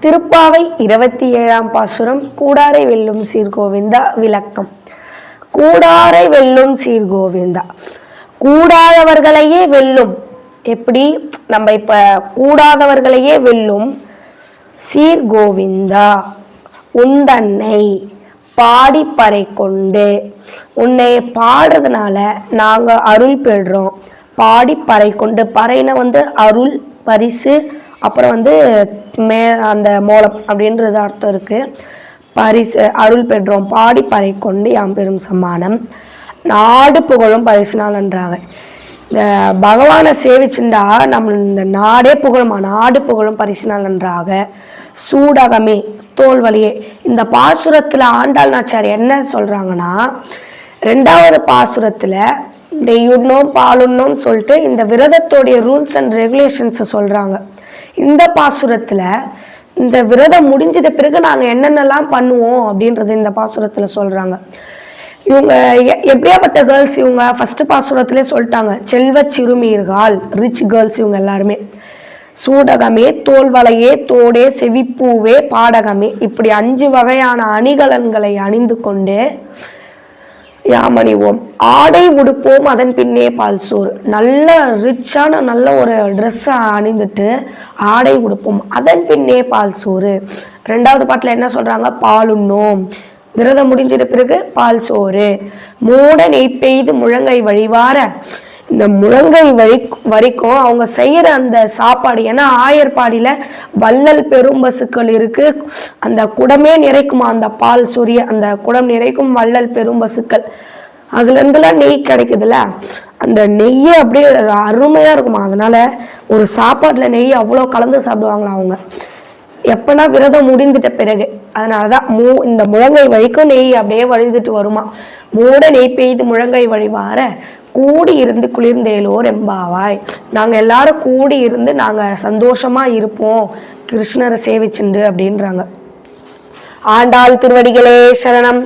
திருப்பாவை 27ஆம் பாசுரம் கூடாரை வெல்லும் சீர்கோவிந்தா விளக்கம். கூடாரை வெல்லும் சீர்கோவிந்தா, கூடாதவர்களையே வெல்லும். எப்படி நம்ம இப்ப கூடாதவர்களையே வெல்லும் சீர்கோவிந்தா, உந்தன்னை பாடி பறை கொண்டு, உன்னை பாடுறதுனால நாங்க அருள் பெறுறோம். பாடி பறை கொண்டு, பறைன அருள் பரிசு, அப்புறம் அந்த மோளம் அப்படின்றது அர்த்தம் இருக்கு. பரிசு அருள் பெற்றோம். பாடி பறை கொண்டு யாம் பெரும் சம்மானம், நாடு புகழும் பரிசினால் நன்றாக. இந்த பகவானை சேவிச்சுண்டா நம்ம இந்த நாடே புகழுமா, நாடு புகழும் பரிசினால் நன்றாக. சூடகமே தோல் வலியே. இந்த பாசுரத்துல ஆண்டாள் நாச்சியார் என்ன சொல்றாங்கன்னா, 2வது பாசுரத்துல நெய்யுண்ணோம் பாலுண்ணோம் சொல்லிட்டு இந்த விரதத்தோடைய ரூல்ஸ் அண்ட் ரெகுலேஷன்ஸ் சொல்றாங்க. இந்த பாசுரத்துல இந்த விரதம் முடிஞ்சத பிறகு நாங்க என்னென்னலாம் பண்ணுவோம் அப்படின்றது இந்த பாசுரத்துல சொல்றாங்க. இவங்க எப்படியாப்பட்ட கேர்ள்ஸ், இவங்க ஃபர்ஸ்ட் பாசுரத்திலே சொல்லிட்டாங்க, செல்வ சிறுமீர்கள், ரிச் கேர்ள்ஸ் இவங்க எல்லாருமே. சூடகமே தோல்வளையே தோடே செவிப்பூவே பாடகமே, இப்படி 5 வகையான அணிகலன்களை அணிந்து கொண்டு யாமணிவோம். ஆடை உடுப்போம் அதன் பின்னே பால் சோறு. நல்ல ரிச்சான நல்ல ஒரு ட்ரெஸ்ஸை அணிந்துட்டு ஆடை உடுப்போம், அதன் பின்னே பால் சோறு. 2வது பாட்டில் என்ன சொல்றாங்க, பாலுண்ணோம், விரதம் முடிஞ்சிட பிறகு பால் சோறு. மூட நெய் பெய்து முழங்கை வழிவார, இந்த முழங்கை வரைக்கும் அவங்க செய்யற அந்த சாப்பாடு. ஏன்னா ஆயர்பாடியில வள்ளல் பெரும் பசுக்கள் இருக்கு, அந்த குடமே நிறைக்குமா, அந்த பால் சொரிய அந்த குடம் நிறைக்கும் வள்ளல் பெரும் பசுக்கள். அதுல இருந்துலாம் நெய் கிடைக்குதுல்ல, அந்த நெய்யை அப்படியே அருமையா இருக்குமா. அதனால ஒரு சாப்பாட்டுல நெய் அவ்வளோ கலந்து சாப்பிடுவாங்களா அவங்க, எப்பனா விரதம் முடிந்துட்ட பிறகு. அதனாலதான் இந்த முழங்கை வழிக்கும் நெய் அப்படியே வழிந்துட்டு வருமா. மூட நெய் பெய்து முழங்கை வழிவார, கூடி இருந்து குளிர்ந்தேலோர் எம்பாவாய். நாங்க எல்லாரும் கூடி இருந்து நாங்க சந்தோஷமா இருப்போம் கிருஷ்ணரை சேவிச்சுண்டு அப்படின்றாங்க. ஆண்டாள் திருவடிகளே சரணம்.